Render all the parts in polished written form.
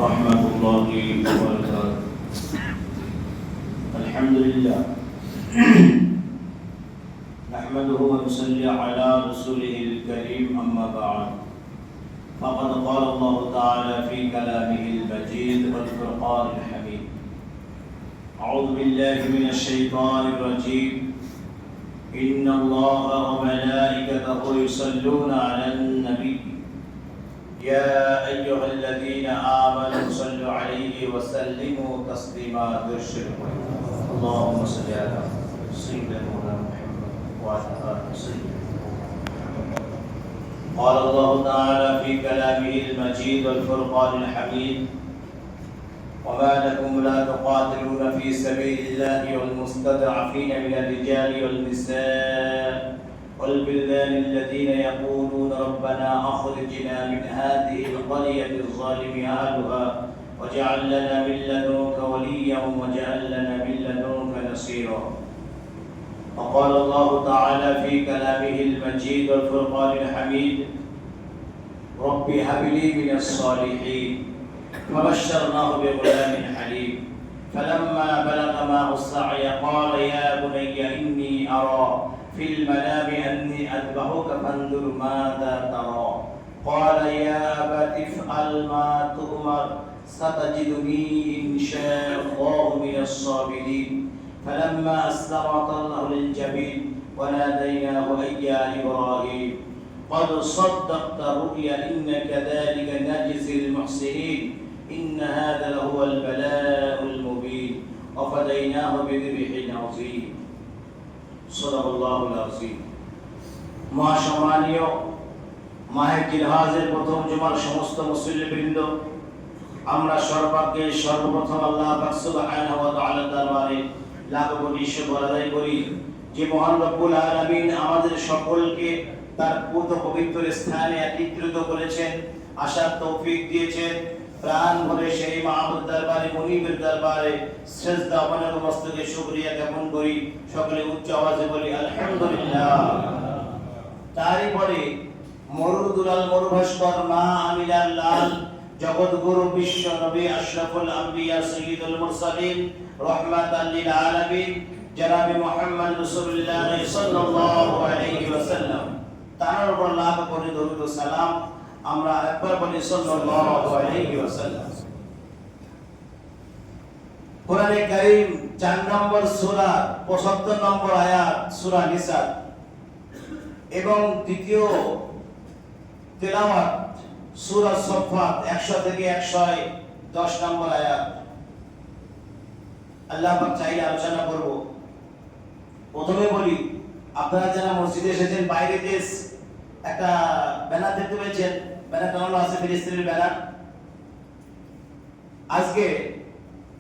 ورحمة الله وبركاته. الحمد لله نحمده ونصلي على رسوله الكريم أما بعد فقد قال الله تعالى في كلامه المجيد والفرقان الحميد. أعوذ بالله من الشيطان الرجيم. إن الله وملائكته يصلون على النبي يا أيها الذين آمنوا صلوا عليه وسلموا تسليما. اللهم صل على سيدنا محمد وعلى آله وسلم. قال الله تعالى في كلامه المجيد والفرقان الحميد. وما لكم لا تقاتلون في سبيل الله والمستضعفين من الرجال والنساء والبلدان الذين يقولون ربنا أخرجنا من هذه القرية الظالم أهلها واجعل لنا من لدنك وليا واجعل لنا من لدنك نصيرا. وقال الله تعالى في كلامه المجيد والفرقان الحميد. رب هب لي من الصالحين فبشرناه بغلام حليم فلما بلغ معه السعي قال يا بني إني أرى في المنام أني أذبحك فانظر ماذا ترى قال يا أبت افعل ما تؤمر ستجدني إن شاء الله من الصابرين. فلما أسلم وتله للجبين وناديناه أي يا إبراهيم قد صدقت الرؤيا إن كذلك نجزي المحسنين إن هذا لهو البلاء المبين وفديناه بذبح عظيم. صدق الله العظيم. মহাসম্মানীয় মাহে জিলহজের প্রথম জুমার সমস্ত মুসল্লিবৃন্দ, আমরা সর্বাগ্রে সর্বপ্রথম আল্লাহ পাক সুবহানাহু ওয়া তাআলার দরবারে লাখ কোটি শুকর আদায় করি যে মহান রব্বুল আলামিন আমাদের সকলকে তার পবিত্র স্থানে একত্রিত করেছেন, আসার তৌফিক দিয়েছেন। প্রাণ ভরে সেই মাহবুব দরবারে মুনিবের দরবারে সিজদা অবনত মস্তকে শুকরিয়া জ্ঞাপন করি। সকলে উচ্চ আওয়াজে বলি আলহামদুলিল্লাহ। তারই পরে মরুদুলাল মরুভাস্কর মা আমিনার লাল জগৎগুরু বিশ্ব নবী আশরাফুল আম্বিয়া সাইয়্যিদুল মুরসালিন রাহমাতাল লিল আলামিন জনাবে মুহাম্মদ রাসূলুল্লাহ সাল্লাল্লাহু আলাইহি ওয়াসাল্লাম তার উপর লাখ কোটি দরুদ ও সালাম আমরা একবার বলি সাল্লাল্লাহু আলাইহি ওয়াসাল্লাম। কোরআনে কারীম 4 নম্বর সূরা 75 নম্বর আয়াত সূরা নিসা এবং দ্বিতীয় তেলাওয়াত সূরা সফফাত 100 থেকে 110 নম্বর আয়াত আল্লাহ পাক চাইলে আলোচনা করব। প্রথমে বলি, আপনারা যারা মসজিদে এসেছেন বাইরে দেশ একটা ব্যানার দেখতে পেয়েছেন, ব্যানার টানানো আছে ফিলিস্তিনের ব্যানার। আজকে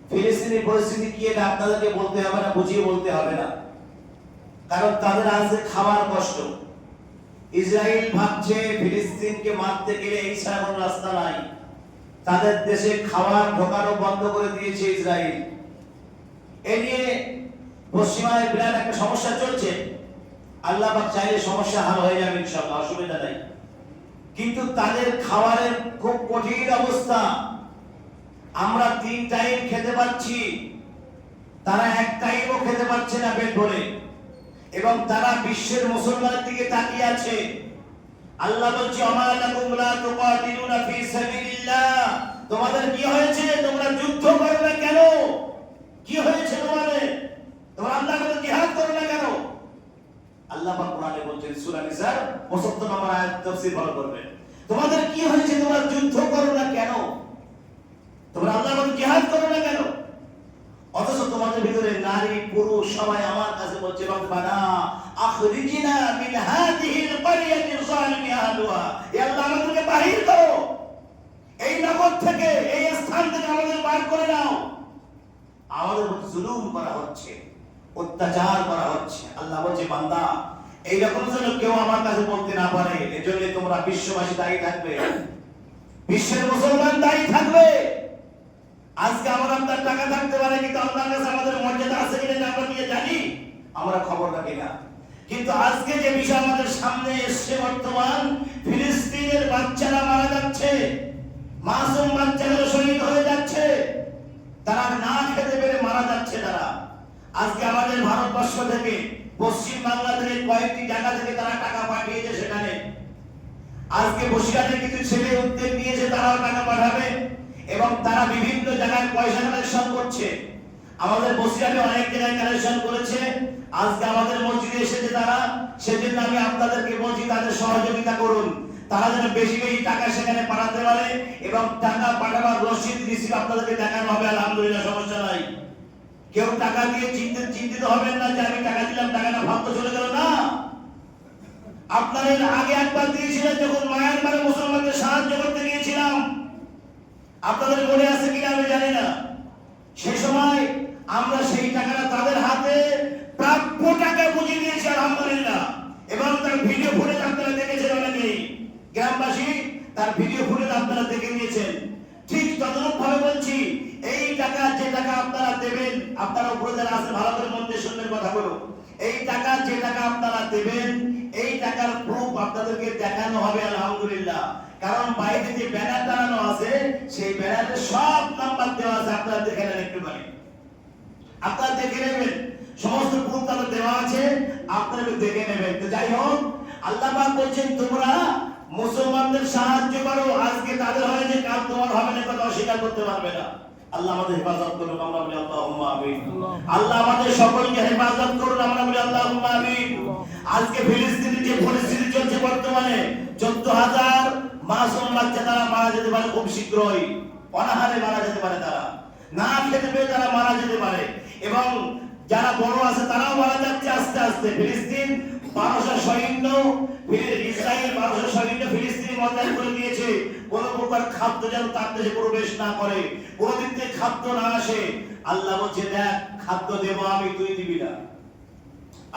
ফিলিস্তিনের পরিস্থিতি কি এটা আপনাদেরকে বলতে হবে না, বুঝিয়ে বলতে হবে না, কারণ তাদের আজকে খাবার কষ্ট। ইসরায়েল ভাবছে ফিলিস্তিনকে মারতে গেলে এই ছাড়া কোনো রাস্তা নাই। তাদের দেশে খাবার ঢোকানো বন্ধ করে দিয়েছে ইসরায়েল। এ নিয়ে পশ্চিমায় বিরাট একটা সমস্যা চলছে। আল্লাহ পাক চাইলে সমস্যা হাল হয়ে যাবে ইনশাআল্লাহ, অসুবিধা নাই। কিন্তু তাদের খাবারের খুব কঠিন অবস্থা। আমরা 3 টাইম খেতে পাচ্ছি, তারা 1 টাইমও খেতে পাচ্ছে না পেট ভরে, এবং তারা বিশ্বের মুসলমানের দিকে তাকিয়ে আছে। আল্লাহ বলছে আমা লাকুম লা তুকাতিলুনা ফি সাবিলিল্লাহ, তোমাদের কি হয়েছে, তোমরা যুদ্ধ করো না কেন? কি হয়েছে তোমাদের? তোমরা আল্লাহর কাছে জিহাদ করো না কেন? আল্লাহ পাক কোরআনে বলছেন সূরা নিসার 75 নম্বর আয়াত তাফসীর ভালো করবেন। তোমাদের কি হয়েছে, তোমরা যুদ্ধ করো না কেন? তোমরা আল্লাহর কাছে জিহাদ করো না কেন? অথচ তোমাদের ভিতরে নারী পুরুষ সবাই আমার কাছে বলছে রব্বানা আখরিজনা মিন হাযিহিল ক্বরিয়াতি যালিমি আহলুহা, হে আল্লাহ আমাদেরকে বাহির করো, এই নগর থেকে, এই স্থান থেকে আমাদের বার করে নাও। আমাদের উপর জুলুম করা হচ্ছে, অত্যাচার করা হচ্ছে। আল্লাহ বলছে বান্দা এইরকম যেন কেউ আমার কাছে বলতে না পারে, এজন্য তোমরা বিশ্ববাসী দায়ী থাকবে, বিশ্বের মুসলমান দায়ী থাকবে। আজকে আমার আপনার টাকা থাকতে পারে, কিন্তু আল্লাহর কাছে আমাদের মর্যাদা আছে কিনা আমরা নিয়ে জানি, আমরা খবর রাখি না। কিন্তু আজকে যে বিষয় আমাদের সামনে এসছে, বর্তমান ফিলিস্তিনের বাচ্চারা মারা যাচ্ছে, মাসুম বাচ্চারা শহীদ হয়ে তারা না খেতে পেরে মারা যাচ্ছে। তারা আজকে আমাদের ভারতবর্ষ থেকে, পশ্চিম বাংলা থেকে কয়েকটি জায়গা থেকে তারা টাকা পাঠিয়েছে। সেখানে আজকে বসিরহাটের কিছু ছেলে উদ্যোগ নিয়েছে, তারাও টাকা পাঠাবে এবং তারা বিভিন্ন জায়গায় পয়সা কালেকশন করছে। আমাদের বসিরহাটে অনেক জায়গায় কালেকশন করেছে। আজকে আমাদের মসজিদে এসেছে তারা, সেজন্য আমি আপনাদেরকে বলছি তাদের সহযোগিতা করুন। তারা যেন বেশি বেশি টাকা সেখানে পাঠাতে পারে এবং টাকা পাঠাবার রসিদ রিসিভ আপনাদেরকে দেখানো হবে। আলহামদুলিল্লাহ, সমস্যা নাই। কেউ টাকা দিয়ে চিন্তিত হবেন না যে আমি টাকা দিলাম, টাকাটা ফালতু চলে গেল না। আপনাদের আগে একবার দিয়েছিলেন যখন মায়ানমারে মুসলমানদের সাহায্য করতে গিয়েছিলাম, আপনাদের মনে আছে কিনা আমি জানি না। সেই সময় আমরা সেই টাকাটা তাদের হাতে প্রাপ্য টাকা বুঝিয়ে দিয়েছি আলহামদুলিল্লাহ। এবং তার ভিডিও ফুটেজ আপনারা দেখেছেন, অনেকেই গ্রামবাসী তার ভিডিও ফুটেজ আপনারা দেখে নিয়েছেন। ঠিক তদরূপ ভাবে বলছি, এই টাকা যে টাকা আপনারা দেবেন, আপনারা উপরে যারা আছে ভালো করে মন দিয়ে শুনবেন কথাগুলো। এই টাকা যে টাকা আপনারা দেবেন, এই টাকার প্রুফ আপনাদেরকে দেখানো হবে আলহামদুলিল্লাহ। কারণ বাইরে যে ব্যানার টানানো আছে, সেই ব্যানারে সব নাম্বার দেওয়া আছে, আপনারা দেখে নেন একটু পারে, আপনারা দেখে নেবেন, সমস্ত প্রুফ তাদের দেওয়া আছে, আপনারা দেখে নেবেন। তো যাই হোক, আল্লাহ পাক বলছেন তোমরা মুসলমানদের সাহায্য করো, আজকে তাদের হয় যে কাল তোমার হবে না, কথা অস্বীকার করতে পারবে না। আল্লাহ আমাদের হেফাজত করুন, আমরা বলি আল্লাহুম্মা আমিন। আল্লাহ আমাদের সকলকে হেফাজত করুন, আমরা বলি আল্লাহুম্মা আমিন। আজকে ফিলিস্তিনের যে পরিস্থিতি চলছে বর্তমানে, 14,000 মাসুম বাচ্চা তারা মারা যেতে পারে খুব শীঘ্রই, অনাহারে মারা যেতে পারে, তারা না খেতে পেয়ে তারা মারা যেতে পারে এবং যারা বড় আছে তারাও মারা যাচ্ছে আস্তে আস্তে। ফিলিস্তিন 1200 সৈন্য, ইসরায়েল 1200 সৈন্য ফিলিস্তিনি মোতায়েন করে দিয়েছে, কোন প্রকার খাদ্য যেন তার দেশে প্রবেশ না করে, কোন দিক থেকে খাদ্য না আসে। আল্লাহ বলছে দেখ, খাদ্য দেব আমি, তুই দিবি না।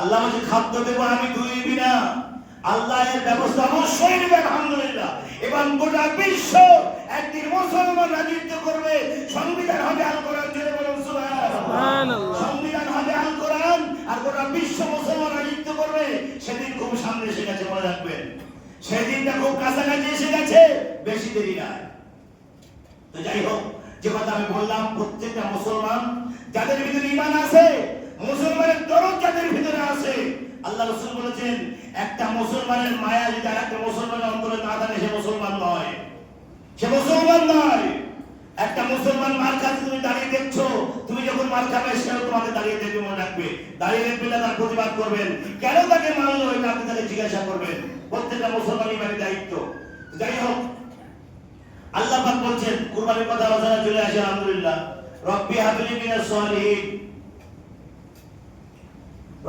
আল্লাহ বলছে খাদ্য দেব আমি, তুই দিবি না। আল্লাহ এর ব্যবস্থা অবশ্যই নেবে আলহামদুলিল্লাহ। এবং গোটা বিশ্ব একদিন মুসলমান রাজত্ব করবে, সংবিধান হবে আল কোরআন, জেনে বলুন সুবহানাল্লাহ। সংবিধান হবে আল কোরআন আর গোটা বিশ্ব মুসলমান রাজত্ব করবে। সেদিন খুব সামনে এসে গেছে, মনে রাখবেন, সেদিনটা খুব কাছাকাছি এসে গেছে, বেশি দেরি নাই। তো যাই হোক, যে কথা আমি বললাম, প্রত্যেকটা মুসলমান যাদের ভিতরে ঈমান আছে, মুসলমানের দরদ যাদের ভিতরে আছে, আল্লাহ রাসূল বলেছেন একটা মুসলমানের মায়া যদি আরেকটা মুসলমানের অন্তরে না থাকে, সে মুসলমান নয়, সে মুসলমান নয়। একটা মুসলমান মার কাছে তুমি দাঁড়িয়ে দেখছো, তুমি যখন মার খাবে সেও তোমাকে দাঁড়িয়ে দেখবে, মনে রাখবে। দাঁড়িয়ে দেখবে না, তার প্রতিবাদ করবেন, কেন তাকে মারলো এটা আপনি তাকে জিজ্ঞাসা করবেন। প্রত্যেকটা মুসলমানই মানে দায়িত্ব। যাই হোক, আল্লাহ পাক বলছেন, কুরবানির কথা আলোচনা চলে আসে আলহামদুলিল্লাহ। রব্বি হাবলি মিনাস সালিহিন,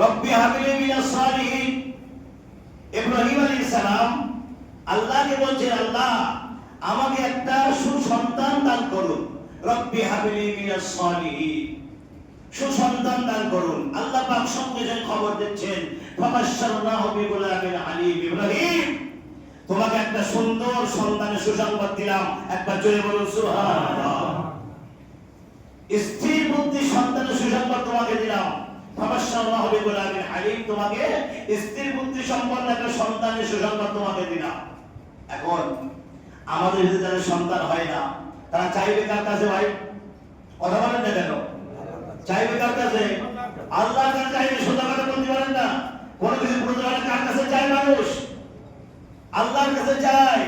রব্বি হাবলি মিনাস সালিহিন। ইব্রাহিম আলাইহিস সালাম আল্লাহকে বলছেন, আল্লাহ আমাকে একটা সুসন্তান দান করুন। রব্বি হাবলি মিনাস সালিহিন, সুসন্তান দান করুন। আল্লাহ পাক সঙ্গে সঙ্গে খবর দিচ্ছেন, ফাবাশশারনাহু বিগুলামিন আলীম। ইব্রাহিম, তোমাকে একটা সুন্দর সন্তানের সুসংবাদ দিলাম, একবার জোরে বলুন সুবহানাল্লাহ। স্থির বুদ্ধি সন্তানের সুসংবাদ তোমাকে দিলাম, ফাবাশশারনাহু বিগুলামিন আলীম, তোমাকে স্থির বুদ্ধি সম্পন্ন একটা সন্তানের সুসংবাদ তোমাকে দিলাম। এখন আমাদের যদি যাদের সন্তান হয় না, তারা চাইবে কার কাছে? ভাই কথা বলেন না কেন? চাইবে কার কাছে? আল্লাহর কাছে চাইবে। সোজা কথা বলতে পারেন না, কোনো কিছু প্রয়োজন কার কাছে চায় মানুষ? আল্লাহর কাছে চায়।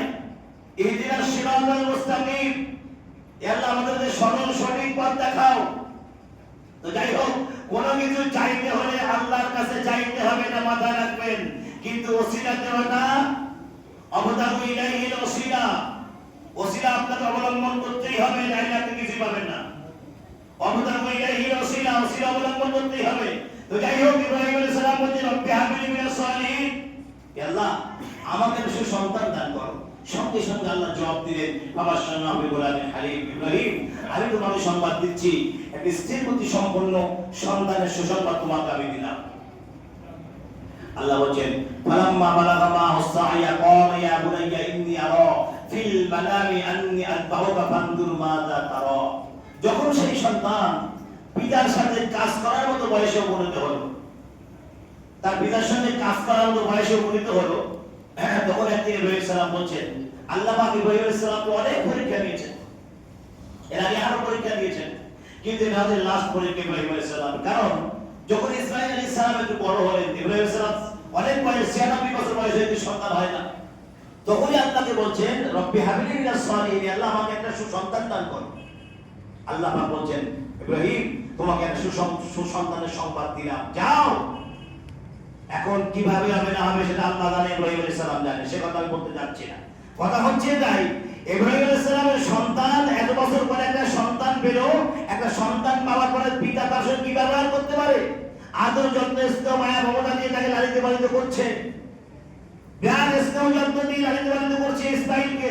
ইহদিনাস সিরাতাল মুস্তাকিম, আল্লাহ আমাদের সরল সঠিক পথ দেখাও। তো যাই হোক, কোনো কিছু চাইতে হলে আল্লাহর কাছে চাইতে হবে, না মাথায় রাখবেন। কিন্তু ওসিলা দেওয়াটা, অবতাগু ইলাইহিল ওসিলা, ওসিলা আপনাকে অবলম্বন করতেই হবে, নাইলে আপনি কিছু পাবেন না। অবতাগু ইলাইহিল ওসিলা, ওসিলা অবলম্বন করতেই হবে। তো যাই হোক, ইব্রাহিম আলাইহিস সালাম বলেন, রব্বি হাবলি মিনাস সালিহিন, আল্লাহ আমাকে সুসন্তান দান করো। সঙ্গে সঙ্গে আল্লাহ জবাব দিলেন, ফাবাশশারনাহু বিগুলামিন আলীম। ইব্রাহিম, আমি তোমাকে সংবাদ দিচ্ছি, একটা স্থির বুদ্ধি সম্পন্ন সন্তানের সুসংবাদ তোমাকে আমি দিলাম। আল্লাহ বলেন, ফালাম্মা বালাগা মা'আহু সা'য়া ক্বালা ইয়া বুনাইয়া ইন্নী আরা ফিল মানামি আন্নী আযবাহুকা ফানজুর মাযা তারা। যখন সেই সন্তান পিতার সাথে কাজ করার মতো বয়সে উপনীত হলো, তার পিতার সঙ্গে কাজ করার মতো বয়সে উপনীত হলো, তখন একদিন ইব্রাহিম সালাম বলছেন, আল্লাহ পাক ইব্রাহিম সালাম তো অনেক পরীক্ষা নিয়েছেন, এর আগে আরো পরীক্ষা দিয়েছেন, কিন্তু এটা হচ্ছে লাস্ট পরীক্ষা ইব্রাহিম আলাইহিস সালাম। কারণ যখন ইসমাঈল আলাইহিস সালাম একটু বড় হলেন, ইব্রাহিম আলাইহিস সালাম অনেক বয়স, 96 বছর বয়সে কিন্তু সন্তান হয় না, তখনই আল্লাহকে বলছেন রব্বি হাবলি মিনাস সালিহিন, আল্লাহ আমাকে একটা সুসন্তান দান করো। আল্লাহ পাক বলছেন ইব্রাহিম তোমাকে একটা সুসন্তানের সংবাদ দিলাম, যাও। এখন কিভাবে হবে না হবে সেটা আল্লাহ জানে, ইব্রাহিম আলাইহিস সালাম জানে, সে কথা আমি বলতে যাচ্ছি না। কথা হচ্ছে তাই ইব্রাহিম আলাইহিস সালামের সন্তান এত বছর পরে একটা সন্তান পেল, একটা সন্তান পাওয়ার পরে পিতা তার সঙ্গে কি ব্যবহার করতে পারে, আদর যত্ন স্নেহ মায়া মমতা দিয়ে তাকে লালিত পালিত করছে, জ্ঞান স্নেহ যত্ন দিয়ে লালিত পালিত করছে ইসমাঈলকে।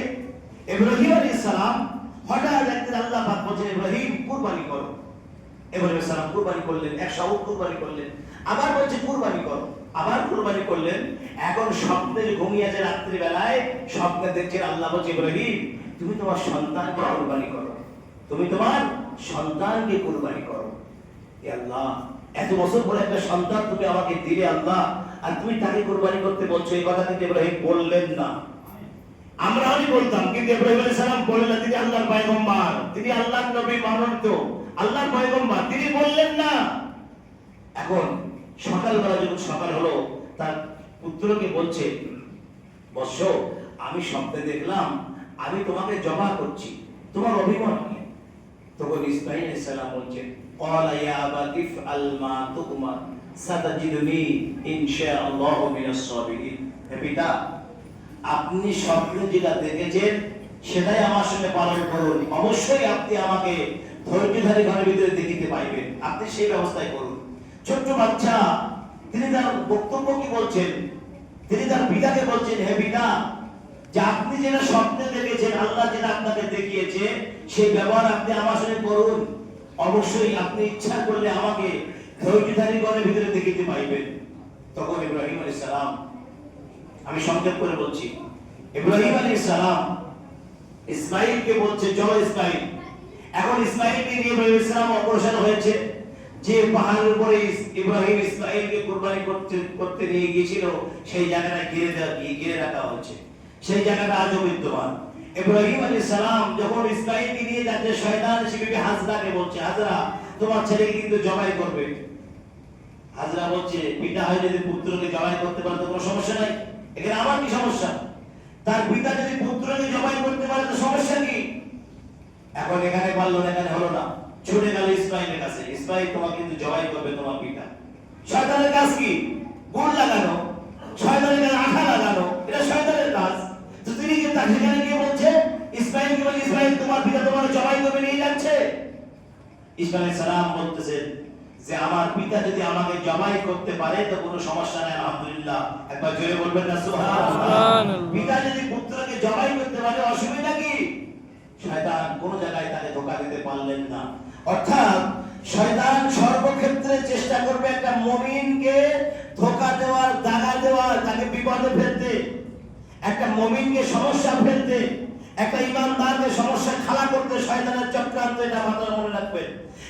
ইব্রাহিম আলাইহিস সালাম হঠাৎ একদিন আল্লাহ পাক বলছেন ইব্রাহিম কুরবানি করো। ইব্রাহিম আলাইহিস সালাম কুরবানি করলেন, 100 উট কুরবানি করলেন, আবার বলছে কুরবানি করো, আবার কুরবানি করলেন। এখন স্বপ্নে ঘুমিয়ে আছে, রাত্রি বেলায় স্বপ্নে দেখছেন আল্লাহ বলছে ইব্রাহিম তুমি তোমার সন্তানকে কুরবানি করো, তুমি তোমার সন্তানকে কুরবানি করো। হে আল্লাহ, এত বছর পরে একটা সন্তান তুমি আমাকে দিলে আল্লাহ, আর তুমি তাকে কুরবানি করতে বলছো, এই কথা কিন্তু ইব্রাহিম বললেন না। আমরা আমি বলতাম, কিন্তু ইব্রাহিম আলাইহিস সালাম বললেন না, তিনি আল্লাহর পয়গম্বর, তিনি আল্লাহর নবী মানন্ত, আল্লাহর পয়গম্বর, তিনি বললেন না। এখন সকালবেলা যখন সকাল হলো, তার পুত্রকে বলছে বৎস আমি স্বপ্নে দেখলাম আমি তোমাকে জবাহ করছি, তোমার অভিমত কি? তখন ইসমাঈল আলাইহিস সালাম বলছেন ক্বালা ইয়া আবাতি ইফআল মা তুমার সাতাজিদুনি ইনশাআল্লাহু মিনাস সাবিরিন। হে পিতা, আপনি স্বপ্নে যেটা দেখেছেন সেটাই আমার সঙ্গে পালন করুন, অবশ্যই আপনি আমাকে ধৈর্যধারী ঘরের ভিতরে দেখিতে পাইবেন, আপনি সেই ব্যবস্থাই করুন। ছোট্ট বাচ্চা, তিনি তার বক্তব্য কি বলছেন, তিনি তার পিতাকে বলছেন হে পিতা, যে আপনি যেটা স্বপ্নে দেখেছেন, আল্লাহ যেটা আপনাকে দেখিয়েছে সেই ব্যবহার আপনি আমার সঙ্গে করুন, অবশ্যই আপনি ইচ্ছা করলে আমাকে ধৈর্যধারী ঘরের ভিতরে দেখিতে পাইবেন। তখন ইব্রাহিম আলাইহিস সালাম, আমি সংক্ষেপ করে বলছি, ইব্রাহিম আলাইহিস সালাম ইসমাঈলকে বলছে চলো ইসমাঈল। এখন ইসমাঈলকে নিয়ে ইব্রাহিম আলাইহিস সালাম অগ্রসর হয়েছে, যে পাহাড়ের উপরে ইব্রাহিম ইসমাঈলকে কুরবানি করতে নিয়ে গিয়েছিল সেই জায়গাটা ঘিরে রাখা হয়েছে, সেই জায়গাটা আজও বিদ্যমান। ইব্রাহিম আলাইহিস সালাম যখন ইসমাঈলকে নিয়ে যাচ্ছে, শয়তান এসে বিবি হাজরাকে বলছে হাজরা তোমার ছেলেকে কিন্তু জবাই করবে। হাজরা বলছে পিতা হয় যদি পুত্রকে জবাই করতে পারে তো কোনো সমস্যা নাই, এখানে আমার কি সমস্যা? তার পিতা যদি পুত্রকে জবাই করতে পারে তো সমস্যা কি? এখন এখানে পারলো না, এখানে হলো না, ছুটে গেল ইসমাঈলের কাছে, ইসমাঈল তোমাকে কিন্তু জবাই করবে তোমার পিতা। শয়তানের কাজ কি? গুণ লাগানো, শয়তানের কাছে আঠা লাগানো, এটা শয়তানের কাজ। তো তিনি কি তার সেখানে গিয়ে বলছে ইসমাঈলকে, বলে ইসমাঈল তোমার পিতা তোমার জবাই করবে নিয়ে যাচ্ছে। ইসমাঈল আলাইহিস সালাম বলতেছেন যে আমার পিতা যদি আমাকে জবাই করতে পারে তো কোনো সমস্যা নাই, আলহামদুলিল্লাহ। একবার জোরে বলবেন না সুবহানাল্লাহ। পিতা যদি পুত্রকে জবাই করতে পারে অসুবিধা কি? শয়তান কোন জায়গায় তাকে ধোঁকা দিতে পারলেন না। অর্থাৎ শয়তান সর্বক্ষেত্রে চেষ্টা করবে একটা মুমিনকে ধোঁকা দেওয়ার, দাগা দেওয়ার, তাকে বিপদে ফেলতে, একটা মুমিনকে সমস্যা ফেলতে, একটা ঈমানদারকে সমস্যা খাড়া করতে শয়তানের চক্রান্ত, এটা মাথায় মনে রাখবেন।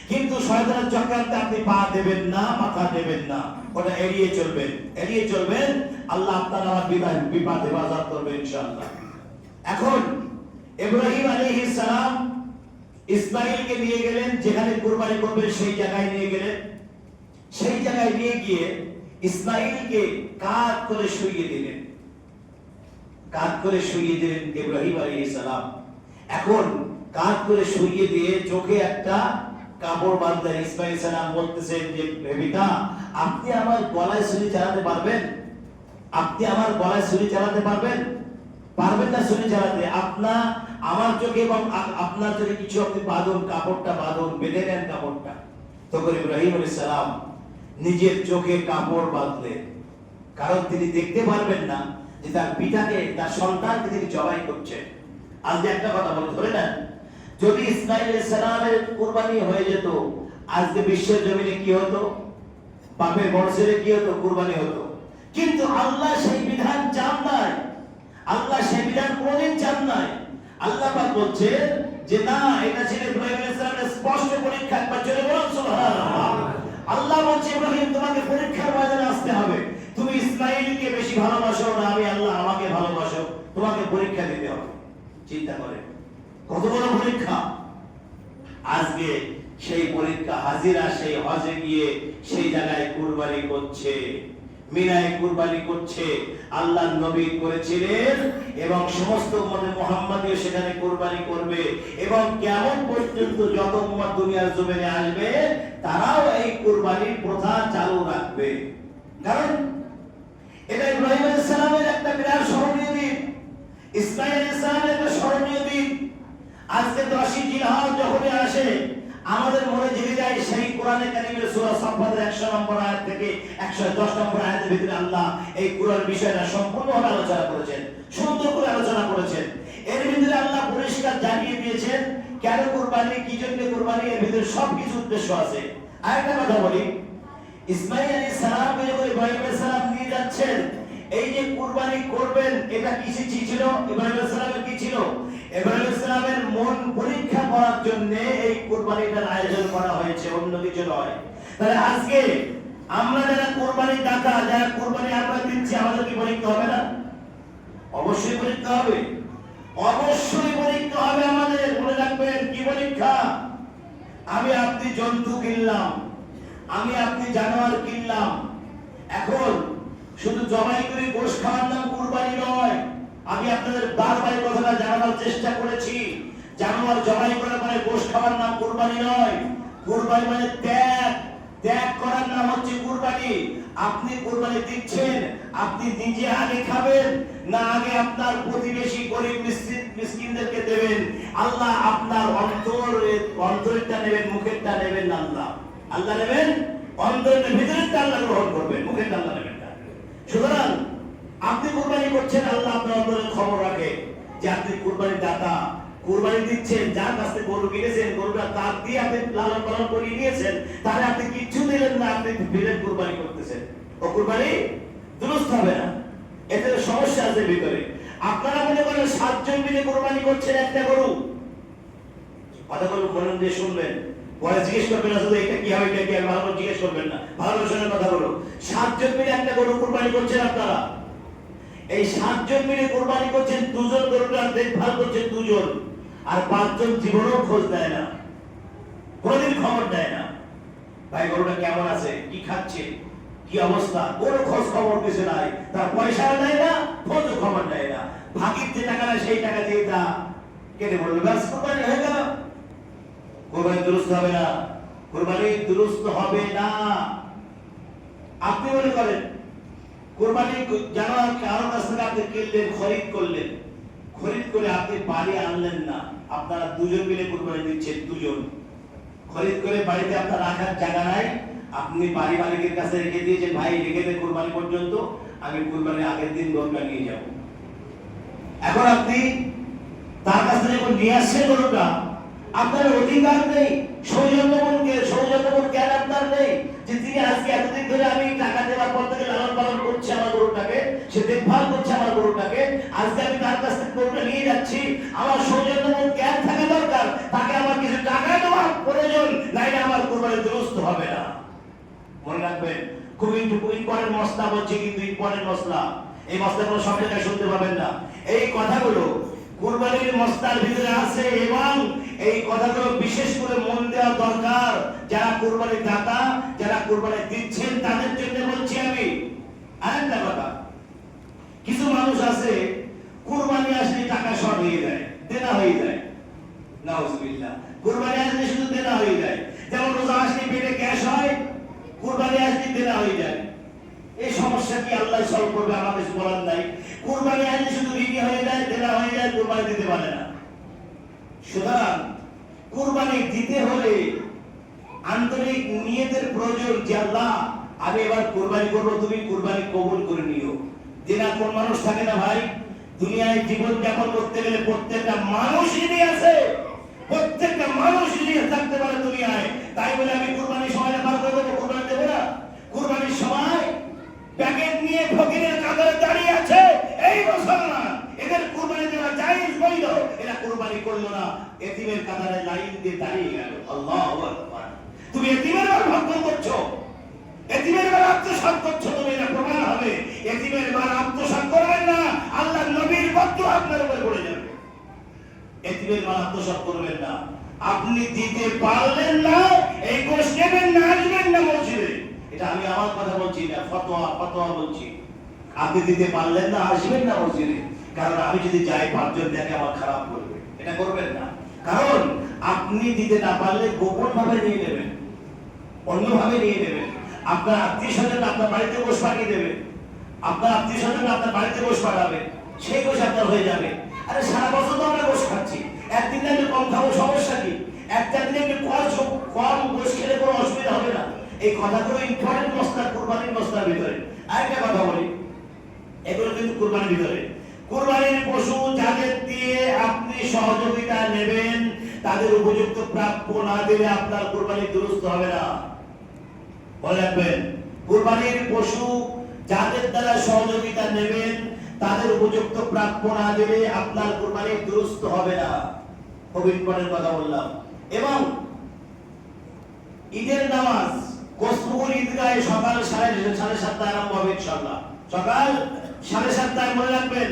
কিন্তু শয়তানের চক্রান্তে আপনি পা দেবেন না, মাথা দেবেন না, ওটা এড়িয়ে চলবেন, এড়িয়ে চলবেন। আল্লাহ আপনার আমার বিপদ হেফাজত করবে ইনশাআল্লাহ। এখন ইব্রাহিম আলাইহিস সালাম ইসমাঈলকে নিয়ে গেলেন, যেখানে কুরবানি করবেন সেই জায়গায় নিয়ে গেলেন। সেই জায়গায় নিয়ে গিয়ে ইসমাঈলকে কাঁধ করে শুইয়ে দিলেন, কাঁধ করে শুইয়ে দিলেন ইব্রাহিম আলাইহিস সালাম। এখন কাঁধ করে শুইয়ে দিয়ে চোখে একটা কাপড় বাঁধলেন। ইসমাঈল সালাম বলতেছেন যে পিতা, আপনি আমার গলায় ছুরি চালাতে পারবেন? আপনি আমার গলায় ছুরি চালাতে পারবেন? পারবেন না ছুরি চালাতে? আপনার আমার চোখে এবং আপনার চোখে কিছু আপনি বাঁধুন, কাপড়টা বাঁধুন, বেঁধে নেন কাপড়টা। তখন ইব্রাহিম আলাইহিস সালাম নিজের চোখে কাপড় বাঁধলেন, কারণ তিনি দেখতে পারবেন না যে তার পিতাকে, তার সন্তানকে তিনি জবাই করছেন। আজ একটা কথা বলে ধরে নেন, যদি ইসমাঈল আলাইহিস সালামের কুরবানি হয়ে যেত, আজকে বিশ্বের জমিনে কি হতো? বাপের বংশের কি হতো? কুরবানি হতো। কিন্তু আল্লাহ সেই বিধান চান নাই, আল্লাহ সেই বিধান কোনদিন চান নাই। আল্লাহ পাক বলছে যে না, এটা ছিল ইব্রাহিম আলাইহিস সালামের স্পষ্ট পরীক্ষা। একবার জোরে বলুন সুবহানাল্লাহ। আল্লাহ বলছে ইব্রাহিম তোমাকে পরীক্ষার ময়দানে আসতে হবে, তুমি ইসমাঈলকে বেশি ভালোবাসো না আমি আল্লাহ আমাকে ভালোবাসো, তোমাকে পরীক্ষা দিতে হবে। চিন্তা করেন কত বড় পরীক্ষা। আজকে সেই পরীক্ষা হাজিরা সেই হজে গিয়ে সেই জায়গায় কুরবানি করছে, মিনায় কুরবানি করছে। আল্লাহর নবী করেছিলেন এবং সমস্ত উম্মতে মুহাম্মাদীও সেখানে কুরবানি করবে এবং কিয়ামত পর্যন্ত যত উম্মত দুনিয়ার জমিনে আসবে তারাও এই কুরবানির প্রথা চালু রাখবে। কারণ এটা ইব্রাহিম আলাইহিস সালামের একটা বিরাট স্মরণীয় দিন, ইসমাঈল আলাইহিস সালামের একটা স্মরণীয় দিন। আজকে 10ই জিলহজ যখনই আসে আমাদের মনে জেগে যায় সেই কোরআনে কারীমের সূরা সাফফাতের 100 নম্বর আয়াত থেকে 110 নম্বর আয়াতের ভিতরে আল্লাহ এই কুরআন বিষয়টা সম্পূর্ণভাবে আলোচনা করেছেন, সুন্দর করে আলোচনা করেছেন। এর ভিতরে আল্লাহ পরিষ্কার জানিয়ে দিয়েছেন কেন কুরবানি, কি জন্য কুরবানি, এর ভিতরে সবকিছু উদ্দেশ্য আছে। আরেকটা কথা বলি, ইসমাঈল আলাইহিস সালাম ইব্রাহিম আলাইহিস সালাম নিয়ে যাচ্ছেন, এই যে কুরবানি করবেন এটা কিসে ছিল? ইব্রাহিম আলাইহিস সালামের কি ছিল? ইব্রাহিম আলাইহিস সালামের মন পরীক্ষা করার জন্য এই কুরবানিটার আয়োজন করা হয়েছে, অন্য কিছু নয়। তাহলে আজকে আমরা যারা কুরবানির দাতা, যারা কুরবানি আমরা দিচ্ছি, আমাদের কি পরীক্ষা হবে না? অবশ্যই পরীক্ষা হবে, অবশ্যই পরীক্ষা হবে আমাদের। মনে রাখবেন কি পরীক্ষা? আমি আপনি জন্তু কিনলাম, আমি আপনি জানোয়ার কিনলাম, এখন শুধু জবাই করে গোশ খাওয়ার নাম কুরবানি নয়। আমি আপনাদের বারবার কথাটা জানানোর চেষ্টা করেছি, জানোয়ার জবাই করার পরে গোশ খাওয়ার নাম কুরবানি নয়। কুরবানি মানে ত্যাগ, ত্যাগ করার নাম হচ্ছে কুরবানি। আপনি কুরবানি দিচ্ছেন, আপনি নিজে আগে খাবেন না আগে আপনার প্রতিবেশী গরিব মিসকিনদেরকে দেবেন? আল্লাহ আপনার অন্তরেরটা নেবেন, মুখেরটা নেবেন না। আল্লাহ নেবেন অন্তরের ভিতরেরটা, আল্লাহ গ্রহণ করবেন, মুখেরটা আল্লাহ নেবেন না। সুতরাং আপনি কুরবানি করছেন, আল্লাহ আপনার অন্তরের খবর রাখে যে আপনি কুরবানির দাতা, কুরবানি দিচ্ছেন। যার কাছ থেকে গরু কিনেছেন, গরুটা তার দিয়ে আপনি লালন পালন করে নিয়েছেন, তাহলে আপনি কিচ্ছু দিলেন না, আপনি বিলেন কুরবানি করতেছেন, ও কুরবানি দুরুস্ত হবে না। এতে সমস্যা আছে ভিতরে। আপনারা মনে করেন 7 জন মিলে কুরবানি করছেন একটা গরু, কথাগুলো মন দিয়ে শুনবেন, পরে জিজ্ঞেস করবেন না শুধু এটা কি হবে, এটা কি হবে, ভালো করে জিজ্ঞেস করবেন না, ভালো শোনার কথা বলো। 7 জন মিলে একটা গরু কুরবানি করছেন আপনারা, এই 7 জন মিলে কুরবানি করছেন, 2 জন গরুটার দেখভাল করছেন 2 জন, আর 5 জন জীবনেও খোঁজ দেয় না, কোনদিন খবর দেয় না ভাই গরুটা কেমন আছে, কি খাচ্ছে, কি অবস্থা, কোনো খোঁজ খবর কিছু নাই। তার পয়সা দেয় না, খোঁজ খবর দেয় না, ভাগির যে টাকা নেয় সেই টাকা দিয়ে তা কেটে বলবে, ব্যাস কুরবানি হয়ে গেল। কুরবানি দুরুস্ত হবে না, কুরবানি দুরুস্ত হবে না। আপনি মনে করেন কুরবানি জানোয়ার কারো কাছ থেকে আপনি কিনলেন, খরিদ করলেন, খরিদ করে আপনি বাড়ি আনলেন না, আপনারা 2 জন মিলে কুরবানি দিচ্ছেন, 2 জন খরিদ করে বাড়িতে আপনার রাখার জায়গা নাই, আপনি বাড়ি মালিকের কাছে রেখে দিয়েছেন, ভাই রেখে দেন কুরবানি পর্যন্ত, আমি কুরবানির আগের দিন গরুটা নিয়ে যাব। এখন আপনি তার কাছে যখন নিয়ে আসছেন গরুটা, আপনার অধিকার নেই, সৌজন্যবোধ জ্ঞান আপনার নেই যে তিনি আজকে এতদিন ধরে আমি টাকা দেওয়ার পর থেকে লালন পালন করছে আমার গরুটাকে, সে দেখভাল করছে আমার গরুটাকে, আজকে আমি তার কাছ থেকে গরুটা নিয়ে যাচ্ছি, আমার সৌজন্যবোধ জ্ঞান থাকা দরকার, তাকে আমার কিছু টাকা দেওয়া প্রয়োজন, নাইলে আমার কুরবানি দুরুস্ত হবে না। মনে রাখবেন, খুব ইম্পর্টেন্ট মশলা বলছি, কিন্তু ইম্পর্টেন্ট মশলা, এই মশলাগুলো সব জায়গায় শুনতে পাবেন না। এই কথাগুলো কুরবানির মশলার ভিতরে আছে এবং এই কথাগুলো বিশেষ করে মন দেওয়া দরকার যারা কুরবানির দাতা, যারা কুরবানি দিচ্ছেন তাদের জন্য বলছি আমি। আরেকটা কথা, কিছু মানুষ আছে কুরবানি আসলে টাকা শর্ট হয়ে যায়, দেনা হয়ে যায়, নাউজুবিল্লাহ, কুরবানি আসলে শুধু দেনা হয়ে যায়। যেমন রোজা আসলে পেটে গ্যাস হয়, কুরবানি আসলে দেনা হয়ে যায়। এই সমস্যা কি আল্লাহ সলভ করবে? আমাদের বলার নাই। কুরবানি আসলে শুধু ঋণী হয়ে যায়, দেনা হয়ে যায়, কুরবানি দিতে পারে না। সুতরাং কুরবানি দিতে হলে আন্তরিক নিয়তের প্রয়োজন যে আল্লাহ আমি এবার কুরবানি করব, তুমি কুরবানি কবুল করে নিও। দেনা কোন মানুষ থাকে না ভাই? দুনিয়ায় জীবন যাপন করতে গেলে প্রত্যেকটা মানুষ ঋণী আছে, প্রত্যেকটা মানুষ ঋণী থাকতে পারে দুনিয়ায়। তাই বলে আমি কুরবানির সময়টা পার করে দেবো, কুরবানি দেবো না? কুরবানির সময় প্যাকেট নিয়ে ফকিরের কাতারে দাঁড়িয়ে আছে এই মুসলমান, এদের কুরবানি দেওয়া জায়েজ বৈধ, এরা কুরবানি করলো না, এতিমের কাতারে লাইন দিয়ে দাঁড়িয়ে গেল। আল্লাহু আকবার। তুমি এতিমের মাল ভক্ষণ করছো, এতিমের মাল আত্মসাৎ করছো, তুমি এটা প্রমাণ হবে। এতিমের মাল আত্মসাৎ করবেন না, আল্লাহর নবীর বদ্দুয়া আপনার উপরে পড়ে যাবে। এতিমের মাল আত্মসাৎ করবেন না। আপনি দিতে পারলেন না, এই গোশ নেবেন না, আসবেন না মসজিদে। এটা আমি আমার কথা বলছি না, ফতোয়া বলছি। আপনি দিতে পারলেন না, আসবেন না মসজিদে। কারণ আমি যদি যাই 5 জন দেখে আমার খারাপ করবে, এটা করবেন না। কারণ আপনি দিতে না পারলে গোপন ভাবে নিয়ে নেবেন, অন্যভাবে নিয়ে নেবেন। আপনার আত্মীয় স্বজন আপনার বাড়িতে গোশ পাঠিয়ে দেবে, আপনার আত্মীয় স্বজন আপনার বাড়িতে গোশ পাঠাবে, সেই গোশ আপনার হয়ে যাবে। আরে সারা বছর তো আমরা গোশ খাচ্ছি, একদিন একটু কম খাবো, সমস্যা কি? একটা দিনে একটু কম গোশ খেলে কোনো অসুবিধা হবে না। এই কথাগুলো ইম্পর্টেন্ট মশলা, কুরবানির মশলার ভিতরে। আরেকটা কথা বলি, এগুলো কিন্তু কুরবানির ভিতরে। কুরবানির পশু যাদের দিয়ে আপনি সহযোগিতা নেবেন, তাদের উপযুক্ত প্রাপ্য না দিলে আপনার কুরবানি দুরুস্ত হবে না। মনে রাখবেন, কুরবানির পশু যাদের দ্বারা সহযোগিতা নেবেন, তাদের উপযুক্ত প্রাপ্য না দিলে আপনার কুরবানি দুরুস্ত হবে না। খুব ইম্পর্টেন্ট কথা বললাম। এবং ঈদের নামাজ কসবুল ঈদগাহে সকাল 7:30 আরম্ভ হবে ইনশাআল্লাহ। সকাল 7:30 মনে রাখবেন।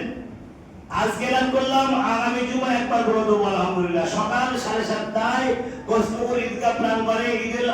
আজকে এলান করলাম, আগামী জুমা একবার বলে দেবো আলহামদুলিল্লাহ। সকাল 7:30 কসবুল ঈদগাহ প্রাঙ্গণে ঈদের